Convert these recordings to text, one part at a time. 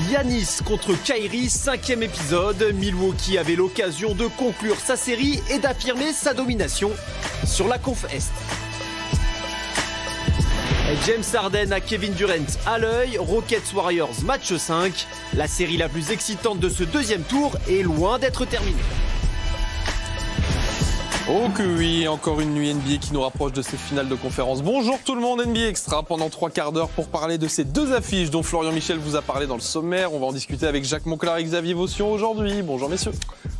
Giannis contre Kyrie, 5e épisode. Milwaukee avait l'occasion de conclure sa série et d'affirmer sa domination sur la conf Est. James Harden à Kevin Durant à l'œil, Rockets Warriors match 5. La série la plus excitante de ce deuxième tour est loin d'être terminée. Oh que oui, encore une nuit NBA qui nous rapproche de ces finales de conférence. Bonjour tout le monde, NBA Extra pendant 3 quarts d'heure pour parler de ces deux affiches dont Florian Michel vous a parlé dans le sommaire. On va en discuter avec Jacques Monclar et Xavier Vaution aujourd'hui. Bonjour messieurs.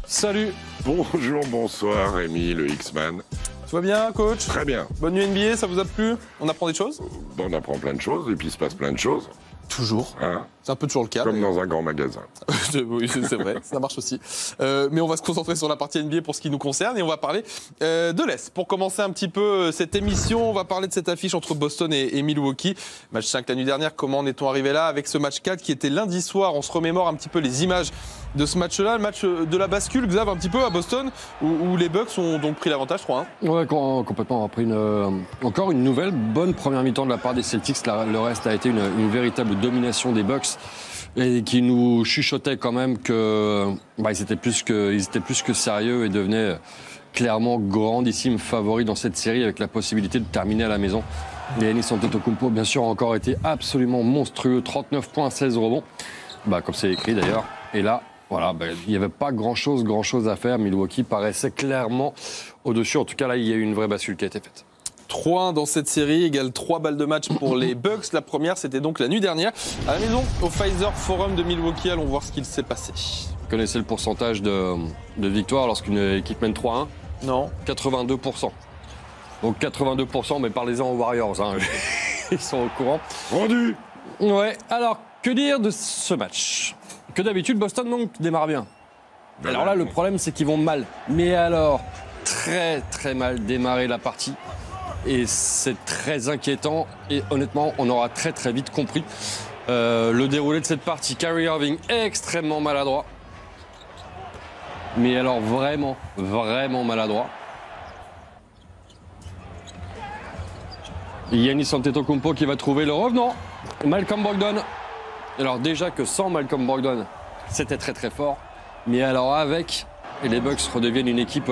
Salut. Bonjour, bonsoir Rémi, le X-Man. Tout va bien, coach? Très bien. Bonne nuit NBA, ça vous a plu? On apprend des choses? On apprend plein de choses et puis il se passe plein de choses. Toujours. Hein? C'est un peu toujours le cas. Comme dans un grand magasin. Oui, c'est vrai, ça marche aussi. Mais on va se concentrer sur la partie NBA pour ce qui nous concerne et on va parler de l'Est. Pour commencer un petit peu cette émission, on va parler de cette affiche entre Boston et Milwaukee. Match 5 la nuit dernière, comment en est-on arrivé là avec ce match 4 qui était lundi soir? On se remémore un petit peu les images de ce match-là, le match de la bascule, Xav, un petit peu à Boston, où les Bucks ont donc pris l'avantage 3-1. Ouais, complètement. On a pris encore une nouvelle bonne première mi-temps de la part des Celtics. Le reste a été une véritable domination des Bucks et qui nous chuchotait quand même que ils étaient plus que sérieux et devenaient clairement grandissimes favoris dans cette série avec la possibilité de terminer à la maison. Et Giannis Antetokounmpo, bien sûr, a encore été absolument monstrueux, 39 points, 16 rebonds, comme c'est écrit d'ailleurs. Et là, voilà, il n'y avait pas grand-chose à faire. Milwaukee paraissait clairement au-dessus. En tout cas, là, il y a eu une vraie bascule qui a été faite. 3-1 dans cette série, égale 3 balles de match pour les Bucks. La première, c'était donc la nuit dernière, à la maison, au Pfizer Forum de Milwaukee. Allons voir ce qu'il s'est passé. Vous connaissez le pourcentage de victoire lorsqu'une équipe mène 3-1? Non. 82%. Donc 82%, mais parlez-en aux Warriors. Hein. Ils sont au courant. Rendu. Ouais, alors, que dire de ce match? Que d'habitude, Boston donc démarre bien. Alors là, le problème, c'est qu'ils vont mal. Mais alors, très très mal démarrer la partie. Et c'est très inquiétant. Et honnêtement, on aura très très vite compris le déroulé de cette partie. Kyrie Irving extrêmement maladroit. Mais alors vraiment maladroit. Giannis Antetokounmpo qui va trouver le revenant. Malcolm Brogdon. Alors déjà que sans Malcolm Brogdon, c'était très très fort. Mais alors avec, et les Bucks redeviennent une équipe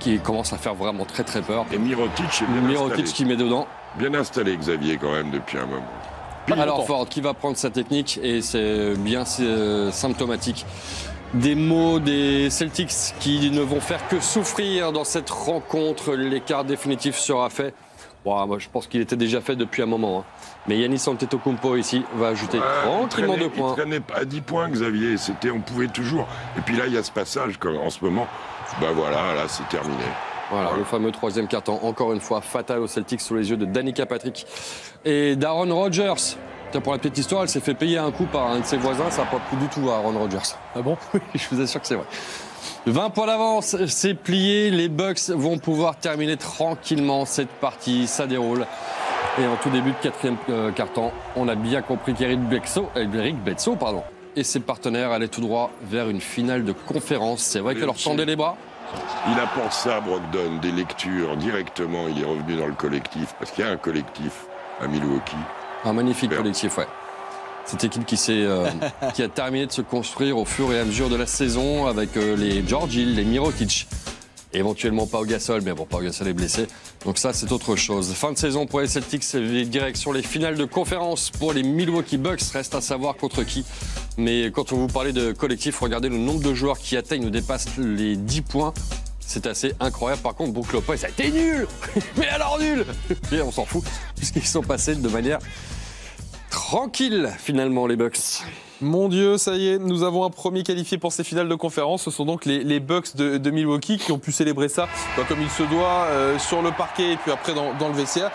qui commence à faire vraiment très très peur. Et Mirotic est bien Mirotic installé. qui met dedans. Bien installé Xavier quand même depuis un moment. Alors Ford qui va prendre sa technique et c'est bien symptomatique. Des mots des Celtics qui ne vont faire que souffrir dans cette rencontre. L'écart définitif sera fait. Moi, je pense qu'il était déjà fait depuis un moment. Hein. Mais Giannis Antetokounmpo ici va ajouter tranquillement 2 points. Il traînait pas à 10 points Xavier, on pouvait toujours. Et puis là il y a ce passage comme en ce moment. Voilà, là c'est terminé. Voilà, le fameux 3e carton, encore une fois fatal aux Celtics sous les yeux de Danica Patrick et d'Aaron Rodgers. Pour la petite histoire, elle s'est fait payer un coup par un de ses voisins, ça n'a pas plu du tout à Aaron Rodgers. Ah bon? Oui, je vous assure que c'est vrai. 20 points d'avance, c'est plié. Les Bucks vont pouvoir terminer tranquillement cette partie. Ça déroule. Et en tout début de 4e quart-temps, on a bien compris qu'Eric Bledsoe et ses partenaires allaient tout droit vers une finale de conférence. C'est vrai qu'elle leur tendait les bras. Il apporte ça à Brogdon, des lectures directement. Il est revenu dans le collectif parce qu'il y a un collectif à Milwaukee. Un magnifique collectif, ouais. Cette équipe qui a terminé de se construire au fur et à mesure de la saison avec les George Hill, les Mirotic, éventuellement Pau Gasol, mais bon, Pau Gasol est blessé. Donc ça, c'est autre chose. Fin de saison pour les Celtics, c'est direction les finales de conférence pour les Milwaukee Bucks. Reste à savoir contre qui. Mais quand on vous parlait de collectif, regardez le nombre de joueurs qui atteignent ou dépassent les 10 points. C'est assez incroyable. Par contre, Brook Lopez, ça a été nul. Mais alors nul. Et on s'en fout, puisqu'ils sont passés de manière tranquille, finalement, les Bucks. Mon Dieu, ça y est, nous avons un premier qualifié pour ces finales de conférence. Ce sont donc les Bucks de Milwaukee qui ont pu célébrer ça comme il se doit sur le parquet et puis après dans le vestiaire.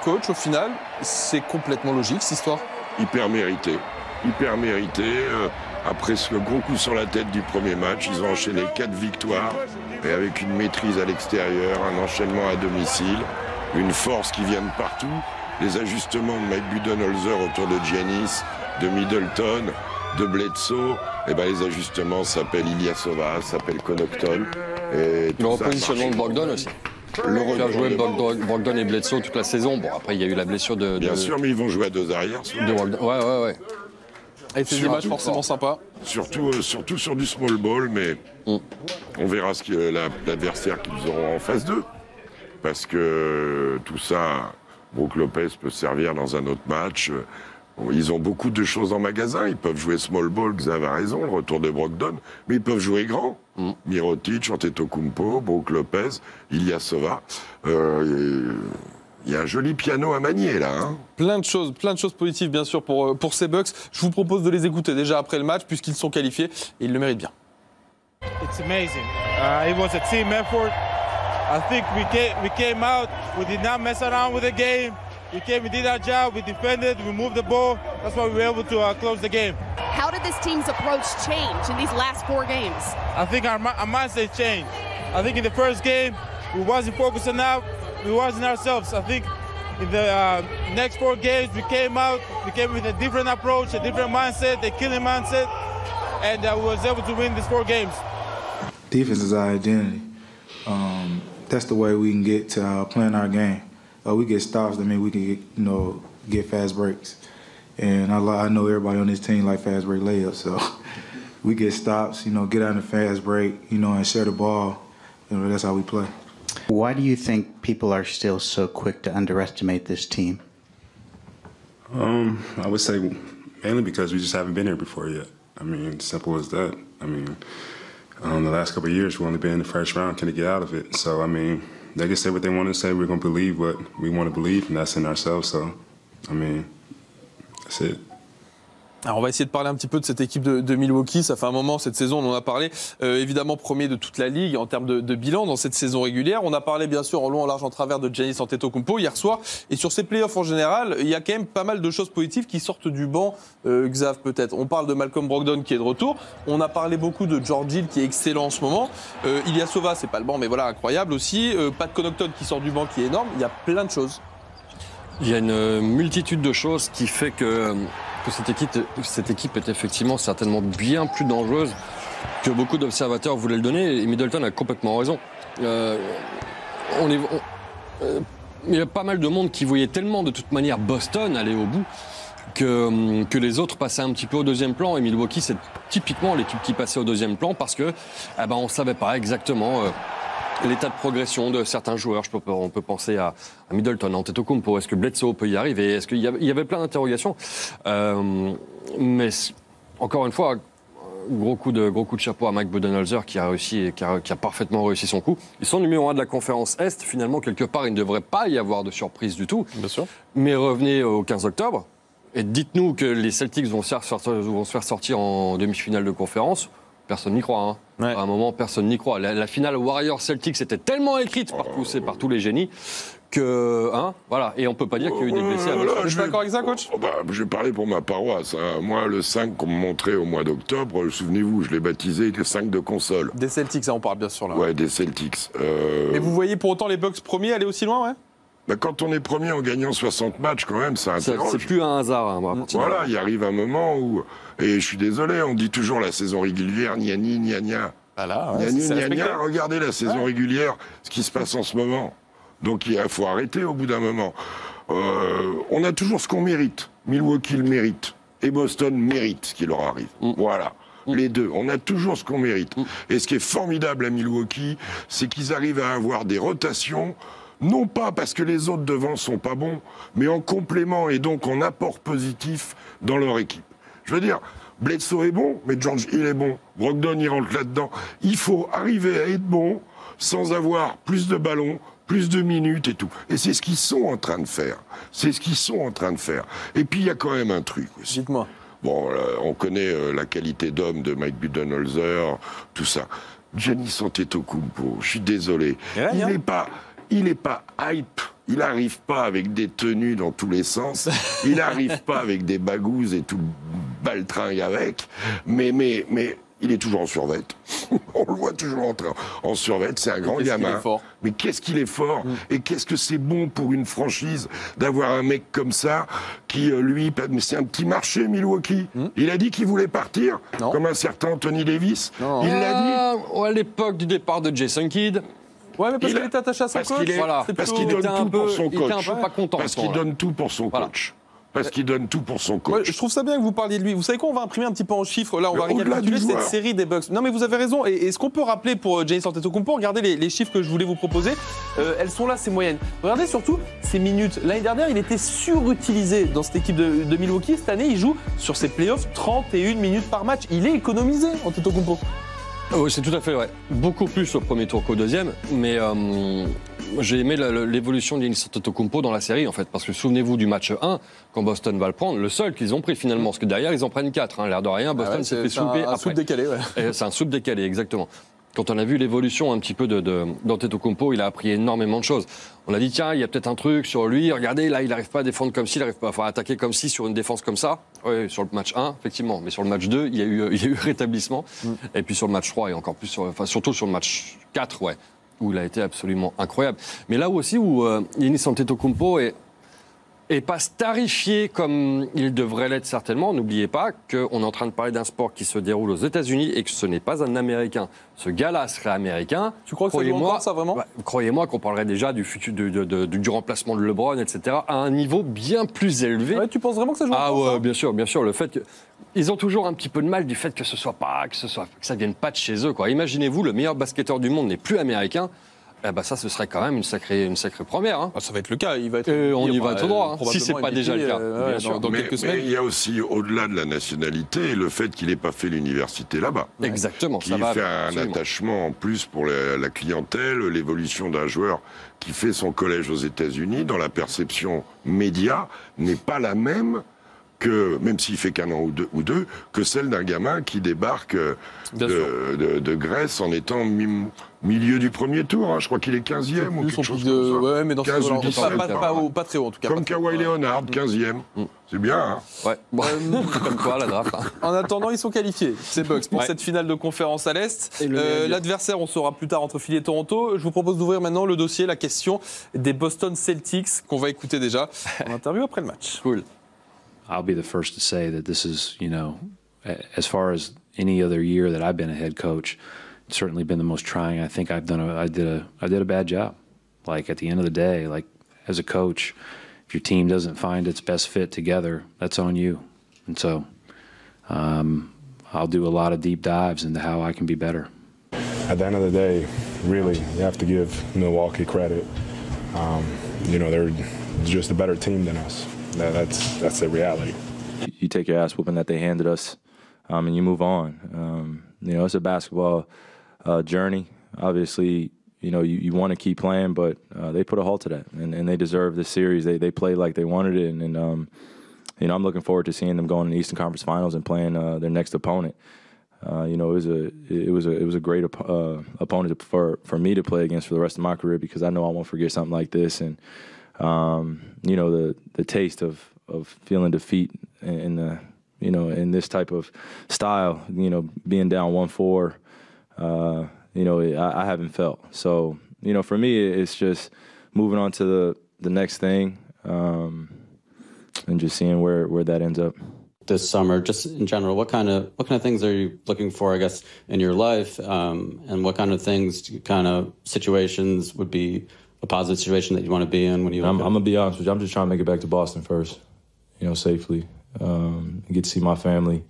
Coach, au final, c'est complètement logique cette histoire. Hyper mérité. Après ce gros coup sur la tête du premier match, ils ont enchaîné 4 victoires et avec une maîtrise à l'extérieur, un enchaînement à domicile, une force qui vient de partout. Les ajustements de Mike Budenholzer autour de Giannis, de Middleton, de Bledsoe, les ajustements s'appellent Ilyasova, s'appellent Connaughton. Le repositionnement de Brogdon aussi. faire jouer Brogdon et Bledsoe toute la saison. Bon, après, il y a eu la blessure de... Bien sûr, mais ils vont jouer à 2 arrières. Ouais. Et c'est des matchs forcément sympas. Surtout sur du small ball, mais on verra l'adversaire qu'ils auront en phase 2. Parce que tout ça, Brook Lopez peut servir dans un autre match. Ils ont beaucoup de choses en magasin. Ils peuvent jouer small ball, Xav a raison, le retour de Brogdon. Mais ils peuvent jouer grand. Mirotic, Antetokounmpo, Brook Lopez, Ilyasova. Il y a un joli piano à manier, là. Hein. Plein de choses positives, bien sûr, pour ces Bucks. Je vous propose de les écouter déjà après le match, puisqu'ils sont qualifiés, et ils le méritent bien. It's amazing. It was a team effort. I think we came out, we did not mess around with the game. We did our job, we defended, we moved the ball. That's why we were able to close the game. How did this team's approach change in these last 4 games? I think our mindset changed. I think in the first game, we wasn't focused enough. We wasn't ourselves. I think in the next 4 games, we came with a different approach, a different mindset, a killing mindset, and we was able to win these 4 games. Defense is our identity. That's the way we can get to playing our game. We get stops. I mean, we can get fast breaks. And I know everybody on this team like fast break layups. So we get stops. Get out in a fast break. And share the ball. That's how we play. Why do you think people are still so quick to underestimate this team? I would say mainly because we just haven't been here before yet. I mean, simple as that. I mean, the last couple of years, we've only been in the first round, trying to get out of it. So, I mean, they can say what they want to say. We're going to believe what we want to believe, and that's in ourselves. So, I mean, that's it. Alors on va essayer de parler un petit peu de cette équipe de Milwaukee. Ça fait un moment, cette saison, on en a parlé. Évidemment, premier de toute la Ligue en termes de bilan dans cette saison régulière. On a parlé, bien sûr, en long, en large, en travers de Giannis Antetokounmpo hier soir. Et sur ces playoffs en général, il y a quand même pas mal de choses positives qui sortent du banc. Xav, peut-être. On parle de Malcolm Brogdon qui est de retour. On a parlé beaucoup de George Hill qui est excellent en ce moment. Ilyasova, c'est pas le banc, mais voilà, incroyable aussi. Pat Connaughton qui sort du banc qui est énorme. Il y a plein de choses. Il y a une multitude de choses qui fait que cette équipe est effectivement certainement bien plus dangereuse que beaucoup d'observateurs voulaient le donner. Et Middleton a complètement raison. Il y a pas mal de monde qui voyait tellement de toute manière Boston aller au bout que les autres passaient un petit peu au deuxième plan. Et Milwaukee, c'est typiquement l'équipe qui passait au deuxième plan parce que on ne savait pas exactement l'état de progression de certains joueurs. On peut penser à Middleton, à Antetokounmpo. Est-ce que Bledsoe peut y arriver? Est-ce qu'il y avait plein d'interrogations? Mais encore une fois, gros coup de chapeau à Mike Budenholzer qui a réussi, qui a parfaitement réussi son coup. Ils sont numéro 1 de la conférence Est. Finalement, quelque part, il ne devrait pas y avoir de surprise du tout. Bien sûr. Mais revenez au 15 octobre et dites-nous que les Celtics vont se faire sortir en demi-finale de conférence. Personne n'y croit. Hein. Ouais. À un moment, personne n'y croit. La finale Warriors-Celtics était tellement écrite par tous les génies que... voilà. Et on ne peut pas dire qu'il y a eu des blessés. Je suis d'accord avec ça, coach? Je vais parler pour ma paroisse. Hein. Moi, le 5 qu'on me montrait au mois d'octobre, souvenez-vous, je l'ai baptisé le 5 de console. Des Celtics, ça on parle bien sûr là. Ouais, des Celtics. Et vous voyez pour autant les Bucks premiers aller aussi loin, ouais? Quand on est premier en gagnant 60 matchs, quand même, ça interroge. C'est plus un hasard. Hein, voilà, il arrive un moment où... Et je suis désolé, on dit toujours la saison régulière, gna-ni, gna-gna. Voilà, ouais, gna-gna, regardez la saison régulière, ce qui se passe en ce moment. Donc il faut arrêter au bout d'un moment. On a toujours ce qu'on mérite. Milwaukee le mérite. Et Boston mérite ce qui leur arrive. Voilà. Les deux. On a toujours ce qu'on mérite. Et ce qui est formidable à Milwaukee, c'est qu'ils arrivent à avoir des rotations... Non pas parce que les autres devant sont pas bons, mais en complément et donc en apport positif dans leur équipe. Je veux dire, Bledsoe est bon, mais George Hill est bon. Brogdon, il rentre là-dedans. Il faut arriver à être bon sans avoir plus de ballons, plus de minutes et tout. Et c'est ce qu'ils sont en train de faire. C'est ce qu'ils sont en train de faire. Et puis, il y a quand même un truc aussi. Dites-moi. Bon, on connaît la qualité d'homme de Mike Budenholzer, tout ça. Giannis Antetokounmpo, je suis désolé. Il n'est pas hype, il n'arrive pas avec des tenues dans tous les sens, il n'arrive pas avec des bagouses et tout le baltringue avec, mais il est toujours en survette. On le voit toujours en survette, c'est un grand gamin. Mais qu'est-ce qu'il est fort et qu'est-ce que c'est bon pour une franchise d'avoir un mec comme ça qui, lui, c'est un petit marché, Milwaukee. Il a dit qu'il voulait partir, comme un certain Anthony Davis. Il l'a dit. À l'époque du départ de Jason Kidd. Ouais, mais parce qu'il était attaché à son coach. Parce qu'il donne tout pour son coach. Il était un peu pas content. Parce qu'il donne tout pour son coach. Parce qu'il donne tout pour son coach. Ouais, je trouve ça bien que vous parliez de lui. Vous savez quoi, on va imprimer un petit peu en chiffres. Là, on va récapituler cette série des Bucks. Non, mais vous avez raison. Et ce qu'on peut rappeler pour Giannis Antetokounmpo, regardez les chiffres que je voulais vous proposer. Elles sont là, ces moyennes. Regardez surtout ces minutes. L'année dernière, il était surutilisé dans cette équipe de Milwaukee. Cette année, il joue sur ses playoffs 31 minutes par match. Il est économisé, Antetokounmpo. Oui, c'est tout à fait vrai. Beaucoup plus au premier tour qu'au deuxième, mais j'ai aimé l'évolution d'Giannis Antetokounmpo dans la série, en fait, parce que souvenez-vous du match 1, quand Boston va le prendre, le seul qu'ils ont pris finalement, parce que derrière, ils en prennent 4, hein, l'air de rien, Boston s'est fait souper après. C'est un soupe décalé, ouais. C'est un soupe décalé, exactement. Quand on a vu l'évolution un petit peu d'Antetokounmpo, il a appris énormément de choses. On a dit, tiens, il y a peut-être un truc sur lui, regardez, là, il n'arrive pas à défendre comme ci, il n'arrive pas à attaquer comme ci sur une défense comme ça. Oui, sur le match 1, effectivement, mais sur le match 2, il y a eu rétablissement. Et puis sur le match 3, et encore plus, surtout sur le match 4, ouais, où il a été absolument incroyable. Mais là aussi où Giannis Antetokounmpo est pas starifié comme il devrait l'être certainement. N'oubliez pas qu'on est en train de parler d'un sport qui se déroule aux États-Unis et que ce n'est pas un Américain. Ce gars-là serait américain. Tu crois que ça joue encore, ça, vraiment ? Croyez-moi qu'on parlerait déjà du futur, du remplacement de LeBron, etc., à un niveau bien plus élevé. Ouais, tu penses vraiment que ça joue encore ? Ah ouais, bien sûr, bien sûr. Le fait que ils ont toujours un petit peu de mal du fait que ça vienne pas de chez eux, quoi. Imaginez-vous, le meilleur basketteur du monde n'est plus américain. Eh ben ça, ce serait quand même une sacrée première. Hein. Ah, ça va être le cas. Il va être on y va tout droit, hein, si c'est pas déjà le cas. Bien sûr. Dans quelques semaines. Mais il y a aussi, au-delà de la nationalité, le fait qu'il n'ait pas fait l'université là-bas. Exactement. Qui fait un attachement en plus pour la clientèle, l'évolution d'un joueur qui fait son collège aux États-Unis, dans la perception média, n'est pas la même que, même s'il fait qu'un an ou deux, que celle d'un gamin qui débarque de Grèce en étant milieu du premier tour. Hein. Je crois qu'il est 15e ou quelque chose comme ça. Ouais, mais dans 15 ou 17, pas très haut en tout cas. Comme Kawhi Leonard, 15e. C'est bien, hein. Ouais, comme quoi la draft. Hein. En attendant, ils sont qualifiés, ces Bucks, pour cette finale de conférence à l'Est. L'adversaire, on saura plus tard entre Philly et Toronto. Je vous propose d'ouvrir maintenant le dossier, la question des Boston Celtics, qu'on va écouter déjà en interview après le match. Cool. I'll be the first to say that this is, you know, as far as any other year that I've been a head coach, it's certainly been the most trying. I think I did a bad job. Like at the end of the day, like as a coach, if your team doesn't find its best fit together, that's on you. And so I'll do a lot of deep dives into how I can be better. At the end of the day, really, you have to give Milwaukee credit. You know, they're just a better team than us. That's the reality. You take your ass whooping that they handed us, and you move on. You know, it's a basketball journey. Obviously, you know, you want to keep playing, but they put a halt to that, and they deserve this series. They played like they wanted it, and you know, I'm looking forward to seeing them going to the Eastern Conference Finals and playing their next opponent. You know, it was a great opponent for me to play against for the rest of my career, because I know I won't forget something like this. And you know, the taste of feeling defeat in the, you know, in this type of style, you know, being down 1-4, you know, I haven't felt. So, you know, for me, it's just moving on to the next thing, and just seeing where that ends up. This summer, just in general, what kind of things are you looking for, I guess, in your life, and what kind of things, situations would be a positive situation that you want to be in when you? I'm gonna be honest with you. I'm just trying to make it back to Boston first, you know, safely. Get to see my family,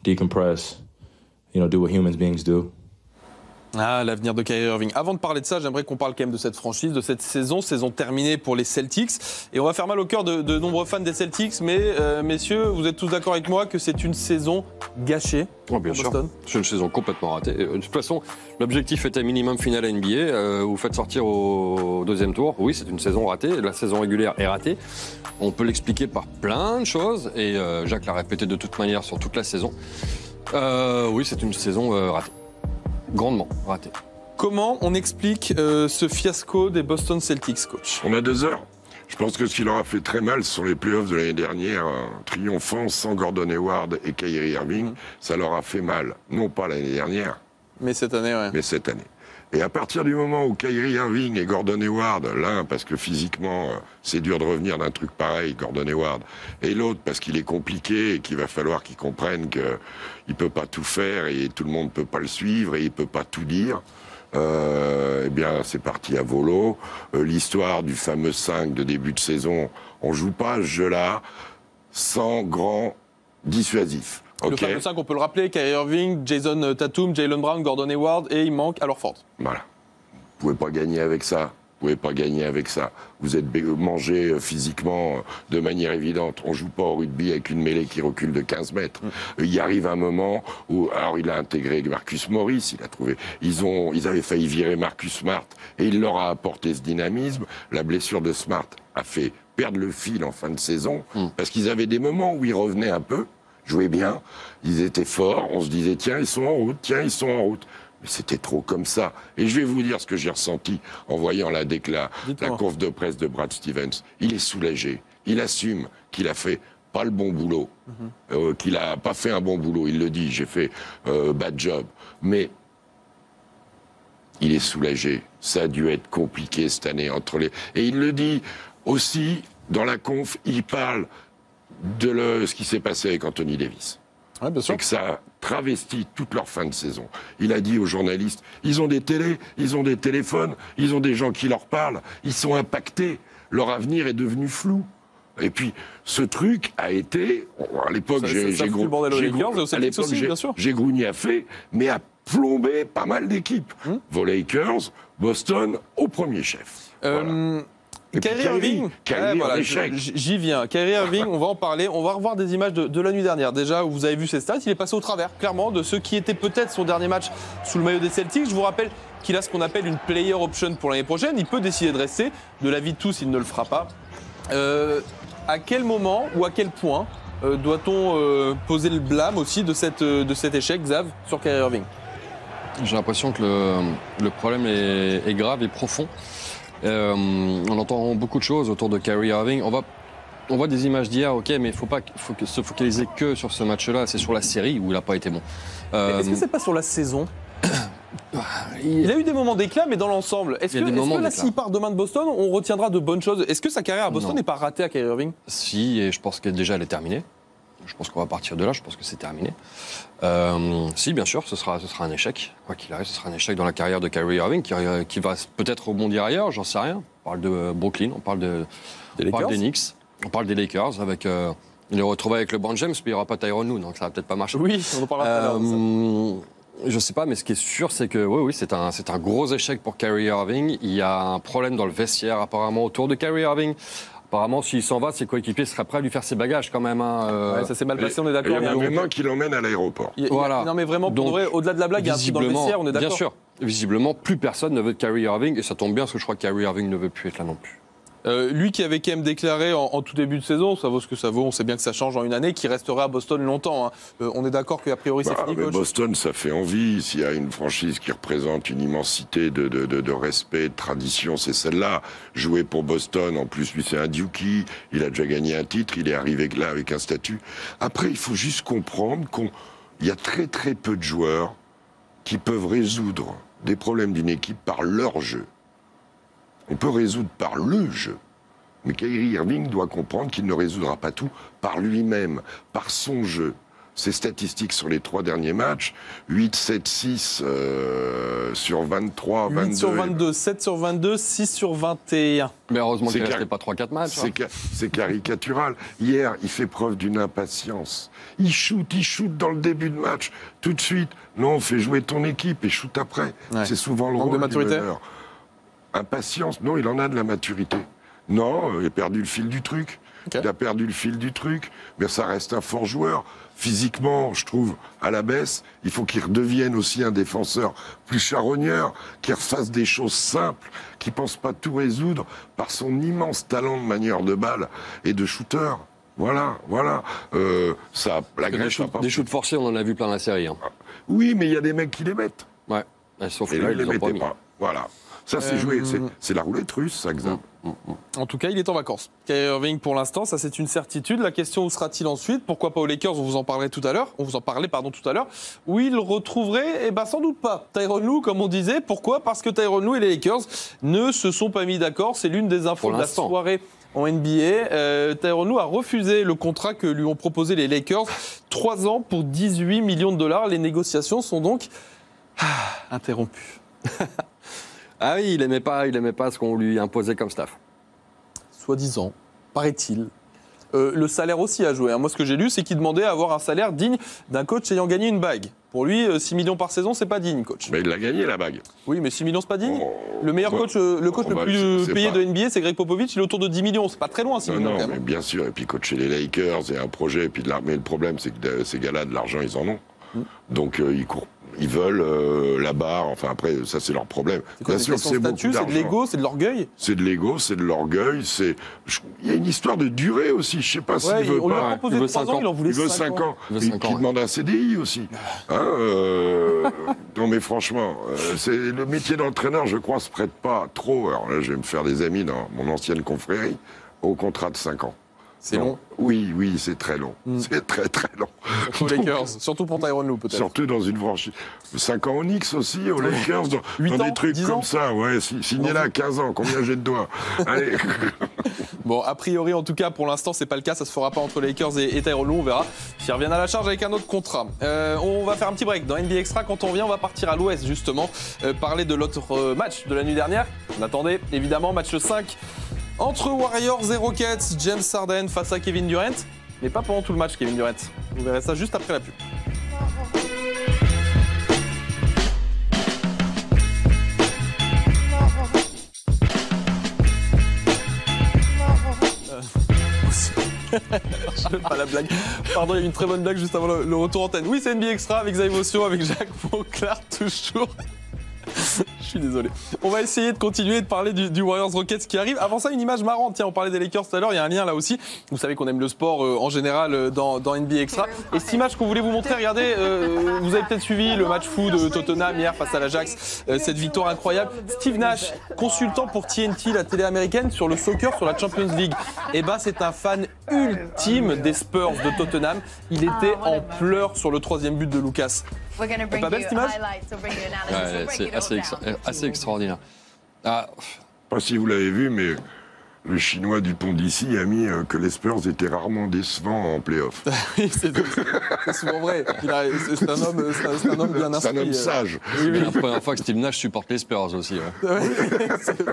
decompress, you know, do what human beings do. Ah, l'avenir de Kyrie Irving. Avant de parler de ça, j'aimerais qu'on parle quand même de cette franchise, de cette saison terminée pour les Celtics. Et on va faire mal au cœur de nombreux fans des Celtics, mais messieurs, vous êtes tous d'accord avec moi que c'est une saison gâchée pour Boston ? C'est une saison complètement ratée. De toute façon, l'objectif était minimum finale NBA. Vous faites sortir au deuxième tour. Oui, c'est une saison ratée. La saison régulière est ratée. On peut l'expliquer par plein de choses. Et Jacques l'a répété de toute manière sur toute la saison. Oui, c'est une saison ratée. Grandement raté. Comment on explique ce fiasco des Boston Celtics, coach ? On a 2 heures. Je pense que ce qui leur a fait très mal, ce sont les playoffs de l'année dernière, triomphants sans Gordon Hayward et Kyrie Irving. Ça leur a fait mal. Non pas l'année dernière. Mais cette année, ouais. Mais cette année. Et à partir du moment où Kyrie Irving et Gordon Hayward, l'un parce que physiquement c'est dur de revenir d'un truc pareil, Gordon Hayward, et l'autre parce qu'il est compliqué et qu'il va falloir qu'il comprenne qu'il ne peut pas tout faire et tout le monde ne peut pas le suivre et il ne peut pas tout dire, eh bien, c'est parti à volo. L'histoire du fameux 5 de début de saison, on joue pas à ce jeu-là sans grand dissuasif. Le fameux 5, on peut le rappeler, Kyrie Irving, Jason Tatum, Jaylen Brown, Gordon Hayward, et il manque Al Horford. Voilà. Vous pouvez pas gagner avec ça. Vous pouvez pas gagner avec ça. Vous êtes mangé physiquement de manière évidente. On joue pas au rugby avec une mêlée qui recule de 15 mètres. Il y arrive un moment où, alors il a intégré Marcus Morris, il a trouvé. Ils avaient failli virer Marcus Smart et il leur a apporté ce dynamisme. La blessure de Smart a fait perdre le fil en fin de saison parce qu'ils avaient des moments où ils revenaient un peu, jouaient bien, ils étaient forts. On se disait tiens ils sont en route, tiens ils sont en route. Mais c'était trop comme ça. Et je vais vous dire ce que j'ai ressenti en voyant la conf de presse de Brad Stevens. Il est soulagé. Il assume qu'il a fait pas le bon boulot. Qu'il a pas fait un bon boulot. Il le dit, j'ai fait bad job. Mais il est soulagé. Ça a dû être compliqué cette année entre les... Et il le dit aussi, dans la conf, il parle de ce qui s'est passé avec Anthony Davis. Ouais, bien sûr. Et que ça a travesti toute leur fin de saison. Il a dit aux journalistes, ils ont des télés, ils ont des téléphones, ils ont des gens qui leur parlent, ils sont impactés, leur avenir est devenu flou. Et puis, ce truc a été, à l'époque, j'ai grogné à fait, mais a plombé pas mal d'équipes. Vos Lakers, Boston, au premier chef. Voilà. Kyrie Irving, j'y viens. Kyrie Irving, on va en parler. On va revoir des images de la nuit dernière. Déjà, où vous avez vu ses stats, il est passé au travers, clairement, de ce qui était peut-être son dernier match sous le maillot des Celtics. Je vous rappelle qu'il a ce qu'on appelle une player option pour l'année prochaine. Il peut décider de rester. De l'avis de tous, il ne le fera pas. À quel moment ou à quel point doit-on poser le blâme aussi de cet échec, Xav, sur Kyrie Irving? J'ai l'impression que le problème est grave et profond. On entend beaucoup de choses autour de Kyrie Irving. On voit des images d'hier, ok, mais il faut se focaliser que sur ce match-là. C'est sur la série où il n'a pas été bon. Est-ce que c'est pas sur la saison? Il a eu des moments d'éclat, mais dans l'ensemble, est-ce que là, s'il part demain de Boston, on retiendra de bonnes choses? Est-ce que sa carrière à Boston n'est pas ratée à Kyrie Irving? Si, et je pense que déjà elle est terminée. Je pense qu'on va partir de là, je pense que c'est terminé. Si, bien sûr, ce sera un échec. Quoi qu'il arrive, ce sera un échec dans la carrière de Kyrie Irving qui va peut-être rebondir ailleurs, j'en sais rien. On parle de Brooklyn, on parle des Knicks, on parle des Lakers. Il est retrouvé avec LeBron James, puis il n'y aura pas Tyronn Lue, donc ça va peut-être pas marcher. Oui, on en parlera tout à l'heure. Je sais pas, mais ce qui est sûr, c'est que oui, c'est un gros échec pour Kyrie Irving. Il y a un problème dans le vestiaire apparemment autour de Kyrie Irving. Apparemment, s'il s'en va, ses coéquipiers seraient prêts à lui faire ses bagages quand même. Ouais, ça s'est mal passé, on est d'accord. Il y en a même un qui l'emmène à l'aéroport. Voilà. Non, mais vraiment, pour vrai, au-delà de la blague, il y a un truc dans le vestiaire, on est d'accord. Bien sûr. Visiblement, plus personne ne veut de Kyrie Irving, et ça tombe bien parce que je crois que Kyrie Irving ne veut plus être là non plus. Lui qui avait quand même déclaré en tout début de saison, ça vaut ce que ça vaut, on sait bien que ça change en une année, qu'il restera à Boston longtemps. Hein. On est d'accord qu'a priori c'est fini, coach. Boston, ça fait envie. S'il y a une franchise qui représente une immensité de respect, de tradition, c'est celle-là. Jouer pour Boston, en plus, lui c'est un Dookie, il a déjà gagné un titre, il est arrivé là avec un statut. Après, il faut juste comprendre qu'il y a très très peu de joueurs qui peuvent résoudre des problèmes d'une équipe par leur jeu. On peut résoudre par le jeu. Mais Kyrie Irving doit comprendre qu'il ne résoudra pas tout par lui-même, par son jeu. Ses statistiques sur les 3 derniers matchs, 8, 7, 6 sur 23, 22... 8 sur 22, 7 sur 22, 6 sur 21. Mais heureusement qu'il ne restait pas 3-4 matchs. C'est caricatural. Hier, il fait preuve d'une impatience. Il shoot dans le début de match. Tout de suite, non, fais jouer ton équipe et shoot après. Ouais. C'est souvent le rôle de maturité. Du meneur. Impatience, non, il en a de la maturité. Non, il a perdu le fil du truc. Okay. Il a perdu le fil du truc, mais ça reste un fort joueur. Physiquement, je trouve, à la baisse, il faut qu'il redevienne aussi un défenseur plus charogneur, qu'il refasse des choses simples, qu'il ne pense pas tout résoudre par son immense talent de manière de balle et de shooter. Voilà. Des shoots forcés, on en a vu plein la série. Hein. Oui, mais il y a des mecs qui les mettent. Ouais, sauf que là, là, ils les mettaient pas. Voilà. Ça, c'est joué. C'est la roulette russe, ça, Xav. En tout cas, il est en vacances. Kyrie Irving, pour l'instant, ça, c'est une certitude. La question, où sera-t-il ensuite? Pourquoi pas aux Lakers? On vous en parlait tout à l'heure. Où il retrouverait? Sans doute pas. Tyronn Lue, comme on disait. Pourquoi? Parce que Tyronn Lue et les Lakers ne se sont pas mis d'accord. C'est l'une des infos de la soirée en NBA. Tyronn Lue a refusé le contrat que lui ont proposé les Lakers. 3 ans pour $18 millions. Les négociations sont donc interrompues. Ah oui, il aimait pas ce qu'on lui imposait comme staff. Soi-disant, paraît-il. Le salaire aussi a joué. Moi, ce que j'ai lu, c'est qu'il demandait à avoir un salaire digne d'un coach ayant gagné une bague. Pour lui, 6 millions par saison, c'est pas digne, coach. Mais il l'a gagné, la bague. Oui, mais 6 millions, c'est pas digne. Le meilleur coach, le plus payé de NBA, c'est Greg Popovich. Il est autour de 10 millions. C'est pas très loin, 6 millions. Non, mais bien sûr. Et puis coacher les Lakers et un projet. Et puis mais le problème, c'est que ces gars-là, de l'argent, ils en ont. Donc ils veulent la barre. Enfin, après, ça, c'est leur problème. Bien sûr, c'est statut, c'est de l'ego, c'est de l'orgueil. C'est de l'ego, c'est de l'orgueil. Il y a une histoire de durée aussi. Je sais pas s'il veut pas. On lui a proposé 3 ans, il en voulait 5 ans. Il demande un CDI aussi. Non, mais franchement, le métier d'entraîneur, je crois, se prête pas trop. Alors là, je vais me faire des amis dans mon ancienne confrérie au contrat de 5 ans. C'est long. Oui, c'est très long. C'est très, très long. Aux Lakers, surtout pour Tyronn Lue, peut-être. Surtout dans une franchise. 5 ans aux Knicks aussi, aux Lakers, dans des trucs comme ça. Ouais, signé là à 15 ans, combien j'ai de doigts? Allez. Bon, a priori, en tout cas, pour l'instant, c'est pas le cas. Ça se fera pas entre les Lakers et Tyronn Lue. On verra s'ils reviennent à la charge avec un autre contrat. On va faire un petit break dans NBA Extra. Quand on revient, on va partir à l'Ouest, justement, parler de l'autre match de la nuit dernière. On attendait, évidemment, match 5. Entre Warriors et Rockets, James Harden face à Kevin Durant. Mais pas pendant tout le match, Kevin Durant. Vous verrez ça juste après la pub. Je n'aime pas la blague. Pardon, il y a eu une très bonne blague juste avant le retour antenne. Oui, c'est NBA Extra avec Xavier Motion, avec Jacques Vauclair, toujours. Je suis désolé. On va essayer de continuer de parler du Warriors Rockets qui arrive. Avant ça, une image marrante. Tiens, on parlait des Lakers tout à l'heure. Il y a un lien là aussi. Vous savez qu'on aime le sport en général dans NBA Extra. Et cette image qu'on voulait vous montrer, regardez, vous avez peut-être suivi le match fou de Tottenham hier face à l'Ajax. Cette victoire incroyable. Steve Nash, consultant pour TNT, la télé américaine, sur le soccer, sur la Champions League. Et ben, c'est un fan ultime des Spurs de Tottenham. Il était en pleurs sur le 3e but de Lucas. C'est pas belle cette image? Ouais, c'est assez extraordinaire. Je sais pas si vous l'avez vu, mais le Chinois Dupont d'ici a mis que les Spurs étaient rarement décevants en play-off. Oui, c'est souvent vrai. C'est un homme bien inspiré. C'est un homme sage. Oui. La première fois que Steve Nash supporte les Spurs aussi.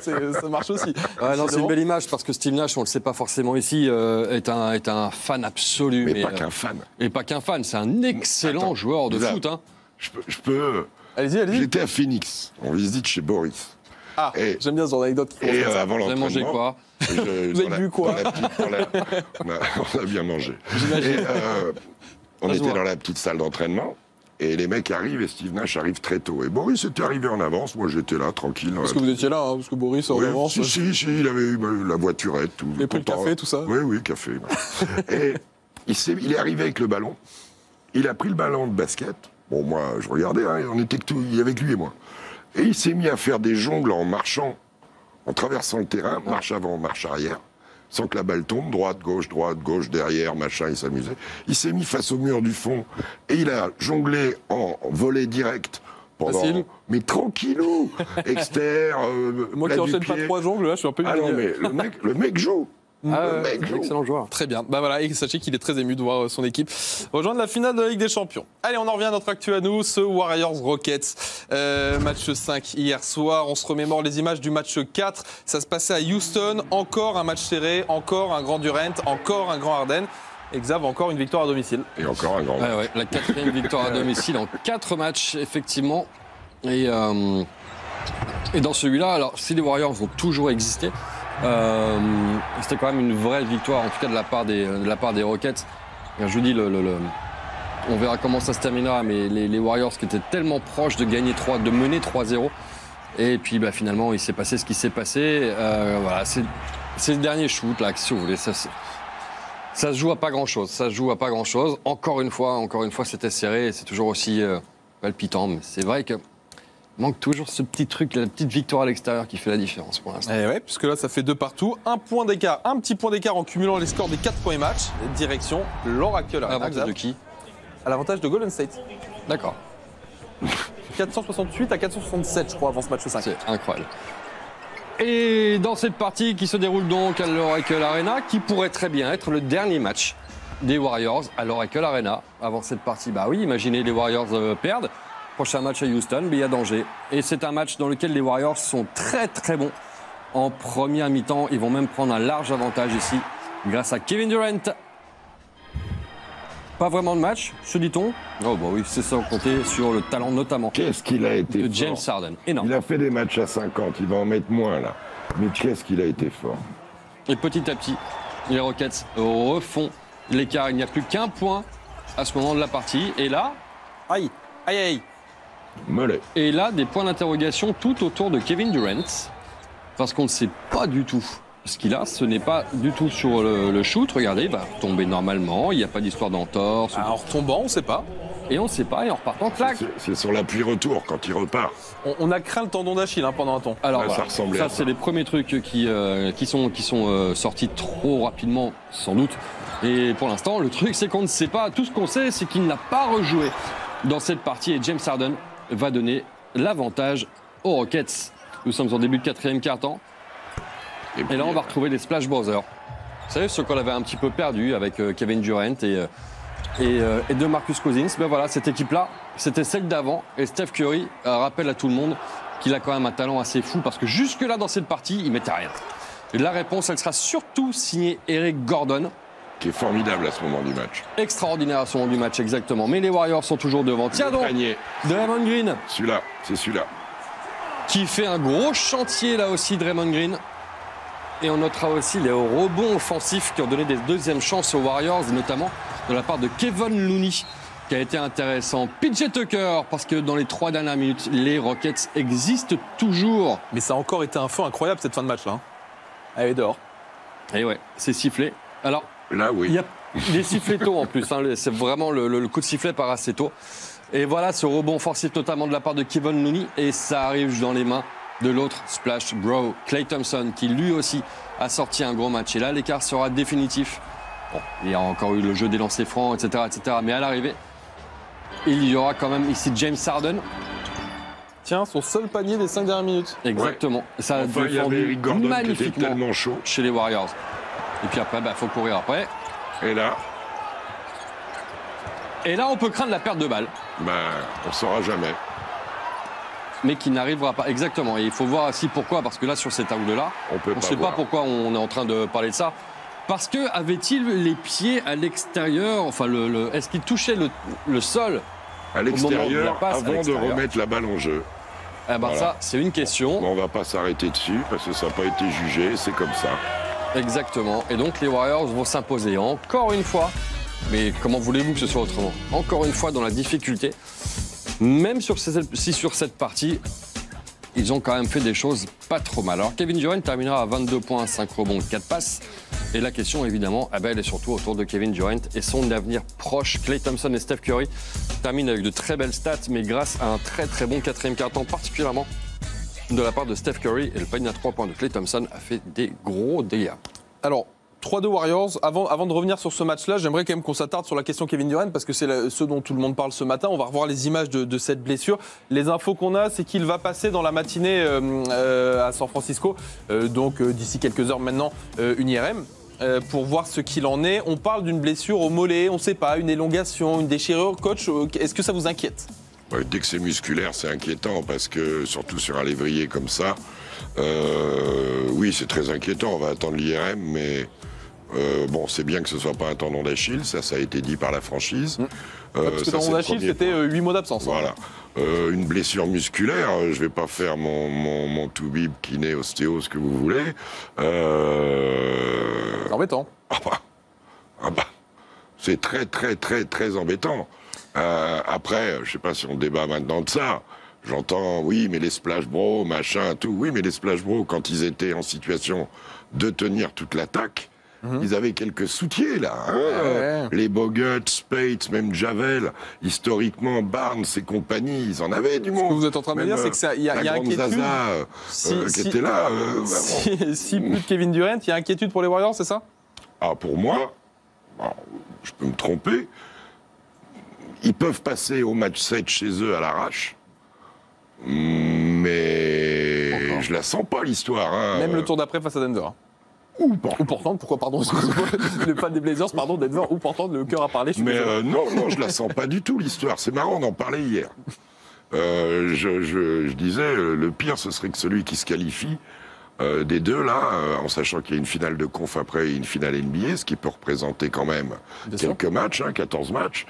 Ça marche aussi. Non, c'est une belle image parce que Steve Nash, on ne le sait pas forcément ici, est un fan absolu. Mais pas qu'un fan. Et pas qu'un fan, c'est un excellent joueur de foot. Hein. Je peux. Allez-y. J'étais à Phoenix, on visite chez Boris. Ah, j'aime bien ce genre d'anecdote. Et avant l'entraînement, vous avez mangé quoi? Vous avez bu quoi? On a bien mangé. On était dans la petite salle d'entraînement. Et les mecs arrivent et Steve Nash arrive très tôt. Et Boris était arrivé en avance, moi j'étais là, tranquille. Parce que vous étiez là, parce que Boris en avance. Si, il avait eu la voiturette. Tout, il a pris le café, tout ça? Oui, café. Et il est arrivé avec le ballon. Il a pris le ballon de basket. Bon, moi, je regardais, on était avec lui et moi. Et il s'est mis à faire des jongles en marchant, en traversant le terrain, marche avant, marche arrière, sans que la balle tombe, droite, gauche, derrière, machin, il s'amusait. Il s'est mis face au mur du fond et il a jonglé en volée directe. Facile. Mais tranquillou. Exter, moi qui n'enchaîne pas 3 jongles, là, je suis un peu... Ah non, mais le mec joue. Excellent joueur. Très bien. Bah voilà, et sachez qu'il est très ému de voir son équipe rejoindre la finale de la Ligue des Champions. Allez, on en revient à notre actu à nous, ce Warriors Rockets. Match 5 hier soir. On se remémore les images du match 4. Ça se passait à Houston. Encore un match serré, encore un grand Durant, encore un grand Harden. Et Xav, encore une victoire à domicile. Et encore un grand match. Ouais, la 4e victoire à domicile en 4 matchs, effectivement. Et dans celui-là, alors si les Warriors ont toujours existé, c'était quand même une vraie victoire, en tout cas de la part des Rockets. Je vous dis, on verra comment ça se terminera, mais les Warriors qui étaient tellement proches de gagner de mener 3-0. Et puis finalement, il s'est passé ce qui s'est passé. Voilà, c'est le dernier shoot, là, si vous voulez. Ça se joue à pas grand-chose. Encore une fois, c'était serré et c'est toujours aussi palpitant. Mais c'est vrai que manque toujours ce petit truc, la petite victoire à l'extérieur qui fait la différence pour l'instant. Et ouais, puisque là, ça fait 2 partout. Un petit point d'écart en cumulant les scores des 4 premiers matchs. Direction l'Oracle Arena. À l'avantage de qui? À l'avantage de Golden State. D'accord. 468 à 467, je crois, avant ce match 5. C'est incroyable. Et dans cette partie qui se déroule donc à l'Oracle Arena, qui pourrait très bien être le dernier match des Warriors à l'Oracle Arena. Avant cette partie, bah oui, imaginez les Warriors perdent. Prochain match à Houston, mais il y a danger. Et c'est un match dans lequel les Warriors sont très très bons. En première mi-temps, ils vont même prendre un large avantage ici, grâce à Kevin Durant. Pas vraiment de match, se dit-on. Oh bah oui, c'est ça, compter sur le talent notamment. Qu'est-ce qu'il a été de fort. James Harden. Énorme. Il a fait des matchs à 50, il va en mettre moins là. Mais qu'est-ce qu'il a été fort. Et petit à petit, les Rockets refont l'écart. Il n'y a plus qu'un point à ce moment de la partie. Et là... Aïe, aïe, aïe. Mollet. Et là, des points d'interrogation tout autour de Kevin Durant. Parce qu'on ne sait pas du tout ce qu'il a. Ce n'est pas du tout sur le shoot. Regardez, il va tomber normalement. Il n'y a pas d'histoire d'entorse. En retombant, on ne sait pas. Et on ne sait pas. Et en repartant, clac. C'est sur l'appui-retour quand il repart. On a craint le tendon d'Achille pendant un temps. Alors, Ouais, voilà. ça ressemblait à ça. C'est les premiers trucs qui sont sortis trop rapidement, sans doute. Et pour l'instant, le truc, c'est qu'on ne sait pas. Tout ce qu'on sait, c'est qu'il n'a pas rejoué dans cette partie. Et James Harden va donner l'avantage aux Rockets. Nous sommes en début de quatrième quart-temps. Et là, on va retrouver les Splash Brothers. Vous savez, ce qu'on avait un petit peu perdu avec Kevin Durant et de Marcus Cousins. Ben voilà, cette équipe-là, c'était celle d'avant. Et Steph Curry rappelle à tout le monde qu'il a quand même un talent assez fou parce que jusque-là, dans cette partie, il mettait rien. Et la réponse, elle sera surtout signée Eric Gordon. Qui est formidable à ce moment du match. Extraordinaire à ce moment du match, exactement. Mais les Warriors sont toujours devant. Tiens donc, Draymond Green. Celui-là, c'est celui-là. Qui fait un gros chantier là aussi, Draymond Green. Et on notera aussi les rebonds offensifs qui ont donné des deuxièmes chances aux Warriors, notamment de la part de Kevon Looney, qui a été intéressant. PJ Tucker, parce que dans les 3 dernières minutes, les Rockets existent toujours. Mais ça a encore été un feu incroyable cette fin de match-là. Elle est dehors. Et ouais, c'est sifflé. Alors, là, oui. Il y a des sifflets tôt en plus. Hein. C'est vraiment le coup de sifflet part assez tôt. Et voilà ce rebond offensif, notamment de la part de Kevon Looney. Et ça arrive dans les mains de l'autre Splash Bro, Klay Thompson, qui lui aussi a sorti un gros match. Et là, l'écart sera définitif. Bon, il y a encore eu le jeu des lancers francs, etc., etc. Mais à l'arrivée, il y aura quand même ici James Harden. Tiens, son seul panier des 5 dernières minutes. Exactement. Ouais. Ça a défendu magnifiquement chaud chez les Warriors. Et puis après, il faut courir après. Et là, on peut craindre la perte de balle. On ne saura jamais. Mais qui n'arrivera pas. Exactement. Et il faut voir aussi pourquoi. Parce que là, sur cet angle-là, on ne sait pas pourquoi on est en train de parler de ça. Parce que avait-il les pieds à l'extérieur? Enfin, est-ce qu'il touchait le sol à l'extérieur avant de remettre la balle en jeu? Eh ben voilà. Ça, c'est une question. On ne va pas s'arrêter dessus parce que ça n'a pas été jugé. C'est comme ça. Exactement. Et donc, les Warriors vont s'imposer encore une fois. Mais comment voulez-vous que ce soit autrement? Encore une fois, dans la difficulté. Même si sur cette partie, ils ont quand même fait des choses pas trop mal. Alors Kevin Durant terminera à 22 points, 5 rebonds, 4 passes. Et la question évidemment, elle est surtout autour de Kevin Durant et son avenir proche. Klay Thompson et Steph Curry terminent avec de très belles stats, mais grâce à un très très bon quatrième quart-temps, particulièrement de la part de Steph Curry. Et le panier à 3 points de Klay Thompson a fait des gros dégâts. Alors, 3-2 Warriors. Avant de revenir sur ce match-là, j'aimerais quand même qu'on s'attarde sur la question Kevin Durant parce que c'est ce dont tout le monde parle ce matin. On va revoir les images de cette blessure. Les infos qu'on a, c'est qu'il va passer dans la matinée à San Francisco, donc d'ici quelques heures maintenant, une IRM. Pour voir ce qu'il en est. On parle d'une blessure au mollet, on ne sait pas, une élongation, une déchirure. Coach, est-ce que ça vous inquiète? Dès que c'est musculaire, c'est inquiétant parce que, surtout sur un lévrier comme ça, oui, c'est très inquiétant. On va attendre l'IRM, mais c'est bien que ce ne soit pas un tendon d'Achille. Ça a été dit par la franchise. Parce que le tendon d'Achille, c'était 8 mois d'absence. Voilà. Une blessure musculaire, je ne vais pas faire mon toubib, kiné, ostéo, ce que vous voulez. C'est embêtant. C'est très, très, très, très embêtant. Après, je ne sais pas si on débat maintenant de ça. J'entends, oui, mais les Splash Bros, machin, tout. Oui, mais les Splash Bros, quand ils étaient en situation de tenir toute l'attaque, ils avaient quelques soutiers, là. Hein. Les Bogut, Speights, même Javel, historiquement, Barnes et compagnie, ils en avaient du monde. Ce que vous êtes en train de me dire, c'est qu'il y a inquiétude. Zaza, qui était là. Si plus de Kevin Durant, il y a inquiétude pour les Warriors, c'est ça? Pour moi, je peux me tromper, ils peuvent passer au match 7 chez eux à l'arrache, mais je la sens pas, l'histoire. Hein. Même le tour d'après face à Denver. Ou Portland, pourquoi, pardon, excusez-moi, le fan des Blazers, pardon, Denver ou Portland, le cœur a parlé. Mais non, je la sens pas du tout, l'histoire. C'est marrant d'en parler hier. je disais, le pire, ce serait que celui qui se qualifie des deux, là, en sachant qu'il y a une finale de conf après et une finale NBA, ce qui peut représenter quand même quelques matchs, 14 matchs,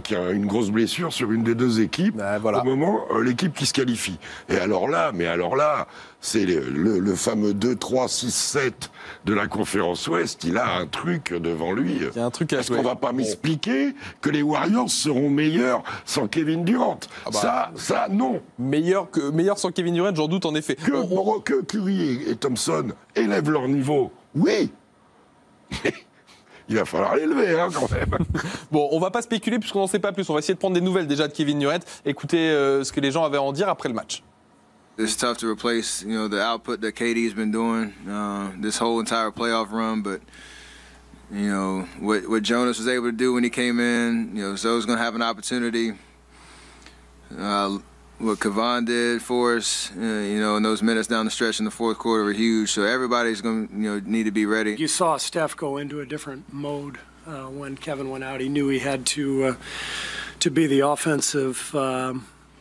qui a une grosse blessure sur une des deux équipes, au moment l'équipe qui se qualifie. Et alors là, c'est le fameux 2, 3, 6, 7 de la conférence Ouest, il a un truc devant lui. Il y a un truc à Est-ce jouer. qu'on va pas m'expliquer que les Warriors seront meilleurs sans Kevin Durant? Ça, non. Meilleur sans Kevin Durant, j'en doute en effet. Que Curry et Thompson élèvent leur niveau, oui. Il va falloir l'élever, quand même. Bon, on va pas spéculer puisqu'on n'en sait pas plus. On va essayer de prendre des nouvelles déjà de Kevin Durant. Écoutez ce que les gens avaient à en dire après le match. It's tough to replace, the output that KD's been doing this whole entire playoff run, but what Jonas was able to do when he came in, Zoe's going to have an opportunity. What Kevon did for us, in those minutes down the stretch in the fourth quarter were huge. So everybody's going to, need to be ready. You saw Steph go into a different mode when Kevin went out. He knew he had to be the offensive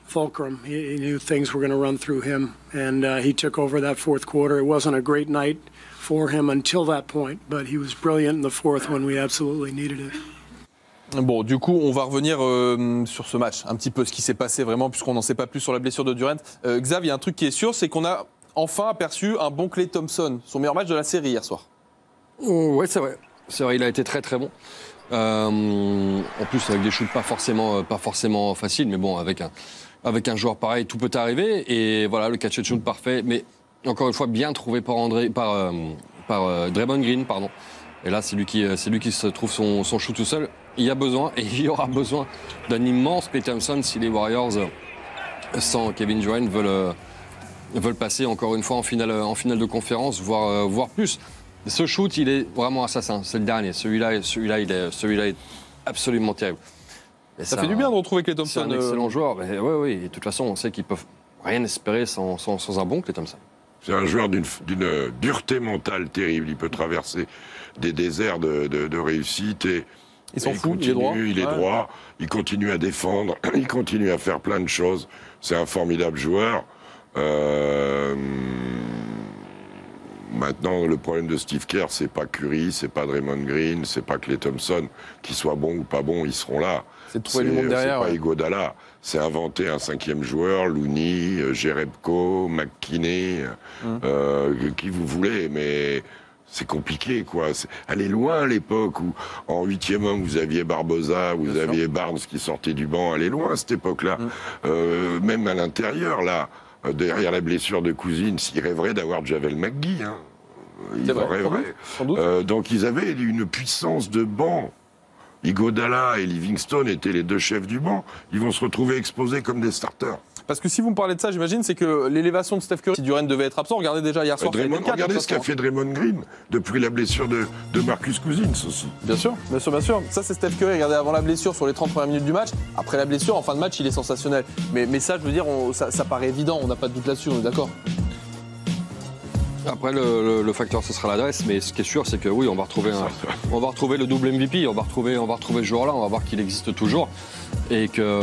fulcrum. He knew things were going to run through him, and he took over that fourth quarter. It wasn't a great night for him until that point, but he was brilliant in the fourth when we absolutely needed it. Bon, du coup, on va revenir sur ce match, un petit peu ce qui s'est passé vraiment, puisqu'on n'en sait pas plus sur la blessure de Durant. Xav, il y a un truc qui est sûr, c'est qu'on a enfin aperçu un bon Klay Thompson, son meilleur match de la série hier soir. Oui, c'est vrai. C'est vrai, il a été très très bon. En plus, avec des shoots pas forcément faciles, mais bon, avec un joueur pareil, tout peut arriver. Et voilà, le catch and shoot parfait, mais encore une fois, bien trouvé par Draymond Green, pardon. Et là, c'est lui qui se trouve son shoot tout seul. Il y a besoin, et il y aura besoin d'un immense Klay Thompson si les Warriors, sans Kevin Durant, veulent passer encore une fois en finale de conférence, voire plus. Ce shoot, il est vraiment assassin. C'est le dernier. Celui-là est absolument terrible. Et ça fait du bien de retrouver Klay Thompson. C'est un excellent joueur. Oui. Et de toute façon, on sait qu'ils peuvent rien espérer sans un bon Klay Thompson. C'est un joueur d'une dureté mentale terrible. Il peut traverser des déserts de réussite et il s'en fout, il est droit. Il continue à défendre, il continue à faire plein de choses. C'est un formidable joueur. Maintenant, le problème de Steve Kerr, c'est pas Curry, c'est pas Draymond Green, c'est pas Klay Thompson. Qu'ils soient bons ou pas bons, ils seront là. C'est de trouver le monde derrière. C'est pas Iguodala. C'est inventer un cinquième joueur, Looney, Jerebko, McKinney, qui vous voulez, mais c'est compliqué, quoi. Elle est loin à l'époque où, en 8e homme, vous aviez Barbosa, vous aviez Barnes qui sortait du banc. Elle est loin à cette époque-là. Même à l'intérieur, là, derrière la blessure de Cousins, ils rêveraient d'avoir Javel McGee. Ils en rêveraient. Donc ils avaient une puissance de banc. Iguodala et Livingston étaient les deux chefs du banc. Ils vont se retrouver exposés comme des starters. Parce que si vous me parlez de ça, j'imagine, c'est que l'élévation de Steph Curry, si Durant devait être absent, regardez déjà hier soir. Regardez ce qu'a fait Draymond Green depuis la blessure de Marcus Cousins aussi. Bien sûr. Ça, c'est Steph Curry. Regardez avant la blessure sur les 30 premières minutes du match. Après la blessure, en fin de match, il est sensationnel. Mais ça, je veux dire, ça paraît évident. On n'a pas de doute là-dessus, on est d'accord. Après, le facteur, ce sera l'adresse, mais ce qui est sûr, c'est que oui, on va retrouver le double MVP, on va retrouver ce joueur-là, on va voir qu'il existe toujours. Et que,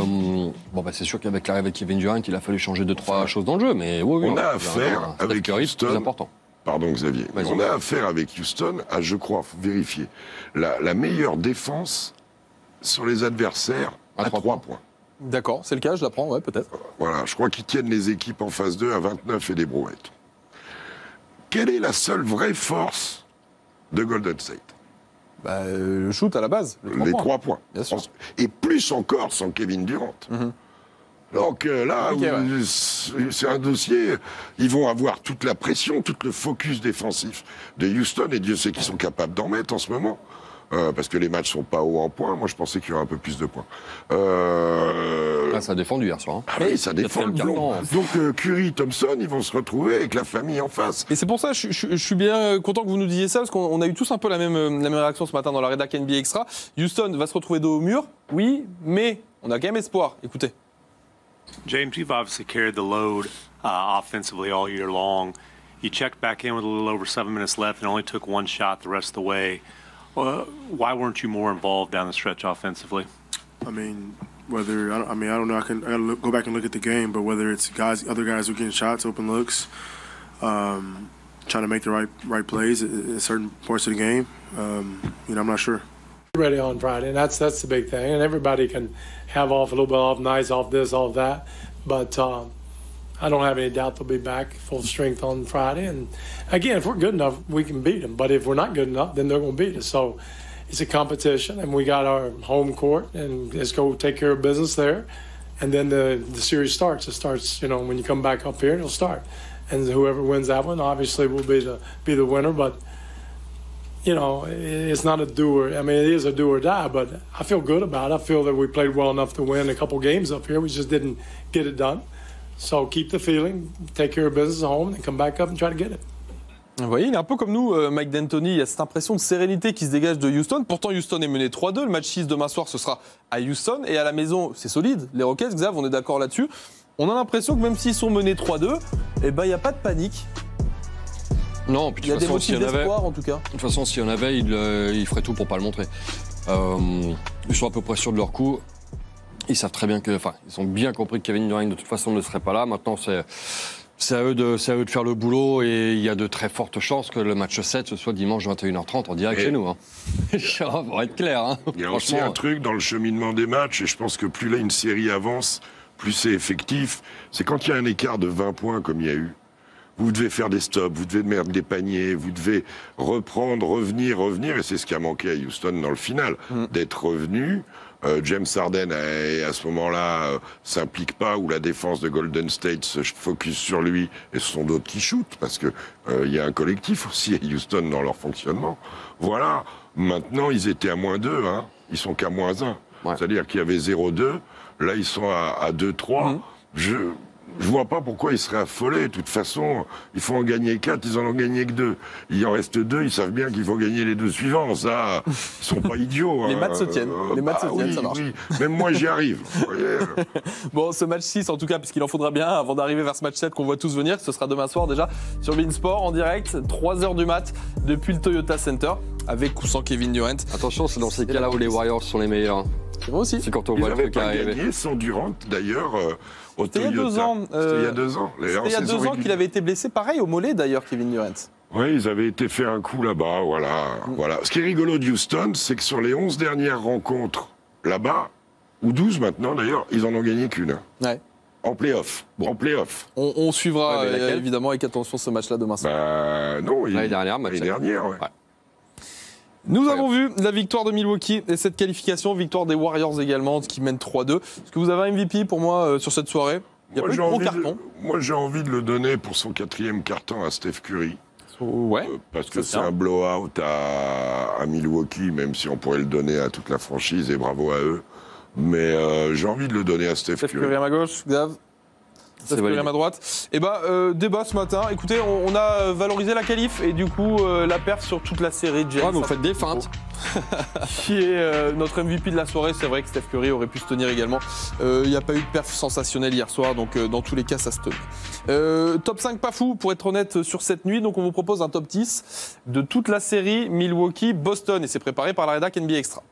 c'est sûr qu'avec l'arrivée de Kevin Durant, il a fallu changer 2-3 choses dans le jeu, mais oui, on a affaire avec Houston. C'est important. Pardon, Xavier. On a affaire avec Houston à, je crois, faut vérifier, la meilleure défense sur les adversaires à 3 points. D'accord, c'est le cas, je l'apprends, ouais, peut-être. Voilà, je crois qu'ils tiennent les équipes en phase 2 à 29 et des brouettes. Quelle est la seule vraie force de Golden State? Le shoot à la base. Les 3 points. Bien sûr. Et plus encore sans Kevin Durant. Donc là, c'est un dossier, ils vont avoir toute la pression, tout le focus défensif de Houston, et Dieu sait qu'ils sont capables d'en mettre en ce moment. Parce que les matchs sont pas hauts en points. Moi, je pensais qu'il y aurait un peu plus de points. Ça a défendu hier soir. Ah oui, ça défend le blond. Donc Curry, Thompson, ils vont se retrouver avec la famille en face. Et c'est pour ça, je suis bien content que vous nous disiez ça, parce qu'on a eu tous un peu la même réaction ce matin dans la rédac NBA Extra. Houston va se retrouver dos au mur, oui, mais on a quand même espoir. Écoutez. James, you've obviously carried the load offensively all year long. You checked back in with a little over 7 minutes left and only took 1 shot the rest of the way. Why weren't you more involved down the stretch offensively? I mean, Whether I don't know. I gotta go back and look at the game, but whether it's other guys who are getting shots, open looks, trying to make the right plays at certain parts of the game, I'm not sure. Ready on Friday, and that's the big thing. And everybody can have off a little bit off nights, off this, off that, but I don't have any doubt they'll be back full strength on Friday. And again, if we're good enough, we can beat them. But if we're not good enough, then they're going to beat us. So it's a competition, and we got our home court, and let's go take care of business there. And then the series starts. It starts, when you come back up here, it'll start. And whoever wins that one, obviously, will be the winner. But it's not a do or. I mean, it is a do or die. But I feel good about it. I feel that we played well enough to win a couple games up here. We just didn't get it done. So keep the feeling, take care of business at home, and come back up and try to get it. Vous voyez, il est un peu comme nous, Mike D'Antoni. Il y a cette impression de sérénité qui se dégage de Houston. Pourtant, Houston est mené 3-2. Le match 6 demain soir, ce sera à Houston. Et à la maison, c'est solide. Les Rockets, Xav, on est d'accord là-dessus. On a l'impression que même s'ils sont menés 3-2, il n'y a pas de panique. Non, puis il y a des motifs d'espoir, en tout cas. De toute façon, s'il y en avait, ils feraient tout pour ne pas le montrer. Ils sont à peu près sûrs de leur coup. Ils savent très bien ils ont bien compris que Kevin Durant de toute façon ne serait pas là. Maintenant, c'est à eux de faire le boulot et il y a de très fortes chances que le match 7 ce soit dimanche 21h30 en direct chez nous. Pour être clair. Hein. Il y a aussi un truc dans le cheminement des matchs et je pense que plus là une série avance, plus c'est effectif. C'est quand il y a un écart de 20 points comme il y a eu. Vous devez faire des stops, vous devez mettre des paniers, vous devez reprendre, revenir. Et c'est ce qui a manqué à Houston dans le final, d'être revenu. James Harden, à ce moment-là, s'implique pas, ou la défense de Golden State se focus sur lui, et ce sont d'autres qui shootent, parce que il y a un collectif aussi à Houston dans leur fonctionnement. Voilà, maintenant, ils étaient à -2, hein. Ils sont qu'à -1. Ouais. C'est-à-dire qu'il y avait 0-2, là, ils sont à 2-3. Je vois pas pourquoi ils seraient affolés. De toute façon, il faut en gagner 4, ils en ont gagné que 2. Il en reste 2, ils savent bien qu'il faut gagner les 2 suivants. Ça, ils sont pas idiots. Les maths se tiennent. Les maths se tiennent, ça marche. Oui. Même moi, j'y arrive. Bon, ce match 6, en tout cas, puisqu'il en faudra bien avant d'arriver vers ce match 7 qu'on voit tous venir, ce sera demain soir déjà sur Beansport en direct, 3h du mat, depuis le Toyota Center, avec ou sans Kevin Durant. Attention, c'est dans ces cas-là où les Warriors sont les meilleurs. C'est vrai aussi. C'est quand on voit le truc arriver. Gagné sans Durant, d'ailleurs. C'était il y a 2 ans. C'était il y a 2 ans. C'était il y a 2 ans qu'il avait été blessé, pareil, au mollet d'ailleurs, Kevin Durant. Oui, ils avaient été faire un coup là-bas, voilà. Ce qui est rigolo de Houston, c'est que sur les 11 dernières rencontres là-bas, ou 12 maintenant d'ailleurs, ils en ont gagné qu'une. Ouais. En play-off. Bon. En play-off. On suivra évidemment avec attention ce match-là demain soir. Non, l'année dernière, ouais. Nous avons vu la victoire de Milwaukee et cette qualification, victoire des Warriors également, qui mène 3-2. Est-ce que vous avez un MVP pour moi sur cette soirée? Il y a pas eu de gros carton. Moi, j'ai envie de le donner pour son 4e carton à Steph Curry. Ouais. Parce que c'est un blowout à Milwaukee, même si on pourrait le donner à toute la franchise, et bravo à eux. Mais j'ai envie de le donner à Steph Curry. Steph Curry à ma gauche, Xav. Steph Curry à ma droite. Et débat ce matin. Écoutez, on a valorisé la qualif et du coup la perf sur toute la série de James. Ouais, mais vous faites des feintes. Qui est notre MVP de la soirée. C'est vrai que Steph Curry aurait pu se tenir également. Il n'y a pas eu de perf sensationnelle hier soir, donc dans tous les cas, ça se tenait. Top 5 pas fou, pour être honnête, sur cette nuit. Donc on vous propose un top 10 de toute la série Milwaukee-Boston. Et c'est préparé par la rédac NBA Extra.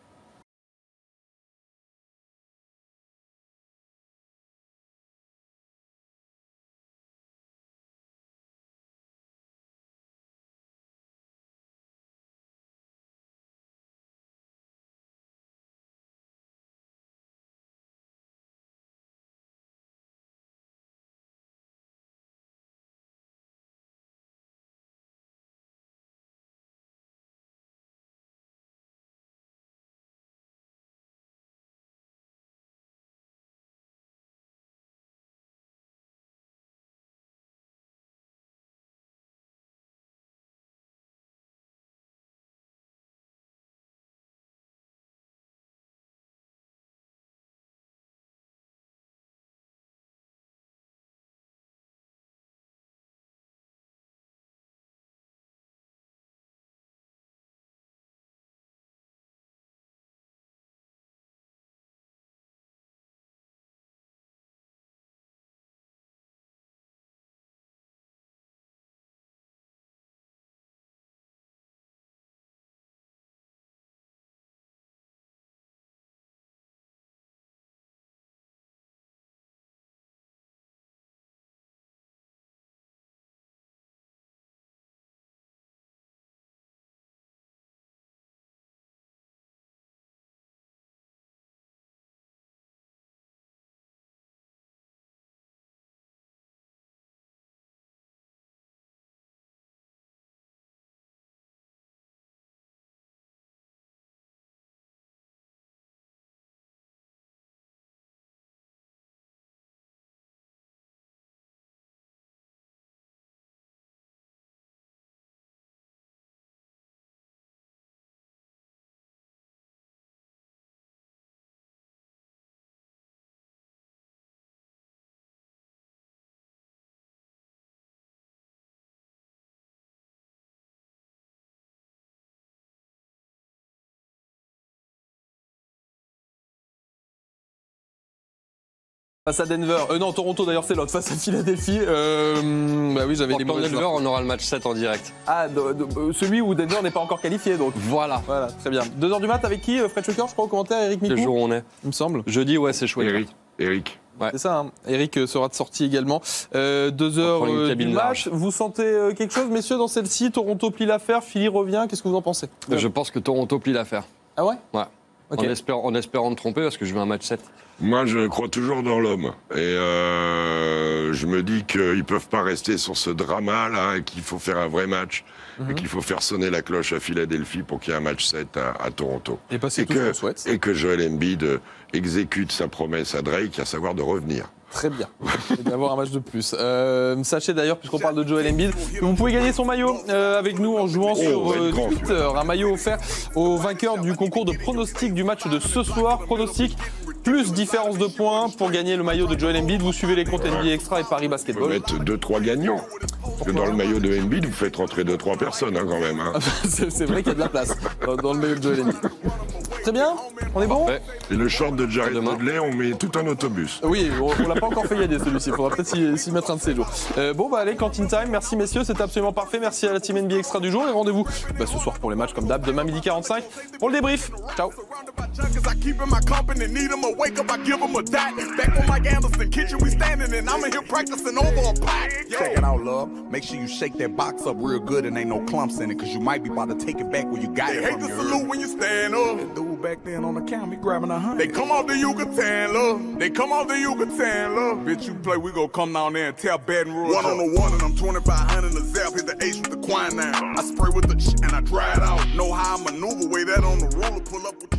Face à Denver. Non, Toronto d'ailleurs, c'est l'autre. Face à Philadelphie. Bah oui, j'avais les mauvais Denver, on aura le match 7 en direct. Ah, celui où Denver n'est pas encore qualifié, donc. Voilà. Voilà, très bien. 2h du mat avec qui Fred Chucker, je crois, au commentaire. Eric Micou. Quel jour on est Il me semble. Jeudi, ouais, c'est chouette. Eric. Ouais. C'est ça, hein. Eric sera de sortie également. 2h du match. Vous sentez quelque chose, messieurs, dans celle-ci? Toronto plie l'affaire, Philly revient. Qu'est-ce que vous en pensez? Je pense que Toronto plie l'affaire. Ah ouais? Ouais. Okay. En espérant me tromper, parce que je veux un match 7. Moi, je crois toujours dans l'homme. Et je me dis qu'ils ne peuvent pas rester sur ce drama-là, et qu'il faut faire un vrai match, et qu'il faut faire sonner la cloche à Philadelphie pour qu'il y ait un match 7 à Toronto. Et c'est tout ce qu'on souhaite. Et que Joel Embiid exécute sa promesse à Drake, à savoir de revenir. Très bien. Et d'avoir un match de plus. Sachez d'ailleurs, puisqu'on parle de Joel Embiid, que vous pouvez gagner son maillot avec nous en jouant sur Twitter. Un maillot offert au vainqueur du concours de pronostic du match de ce soir. Pronostic plus différence de points pour gagner le maillot de Joel Embiid. Vous suivez les comptes NBA Extra et Paris Basketball. Vous mettre 2-3 gagnants. Parce que dans le maillot de Embiid, vous faites rentrer 2-3 personnes hein, quand même. Hein. C'est vrai qu'il y a de la place dans le maillot de Joel Embiid. Très bien, on est bon? Et le short de Jared Dudley, on met tout un autobus. Oui, on l'a pas encore fait gagner celui-ci, il faudra peut-être s'y mettre un de ces jours. Bon bah allez, Canteen Time, merci messieurs, c'était absolument parfait, merci à la team NBA Extra du jour et rendez-vous ce soir pour les matchs comme d'hab, demain 12h45 pour le débrief. Ciao. Make sure you shake that box up real good and ain't no clumps in it, cause you might be about to take it back where you got it from. They hate the salute when you stand up. That dude back then on the counter, he grabbing 100. They come off the Yucatan, love. They come off the Yucatan, love. Bitch, you play, we gon' come down there and tear Baton Rouge. One on the one and I'm 2,500 in the zap, hit the H with the quine now. I spray with the and I dry it out. Know how I maneuver, way that on the ruler, pull up with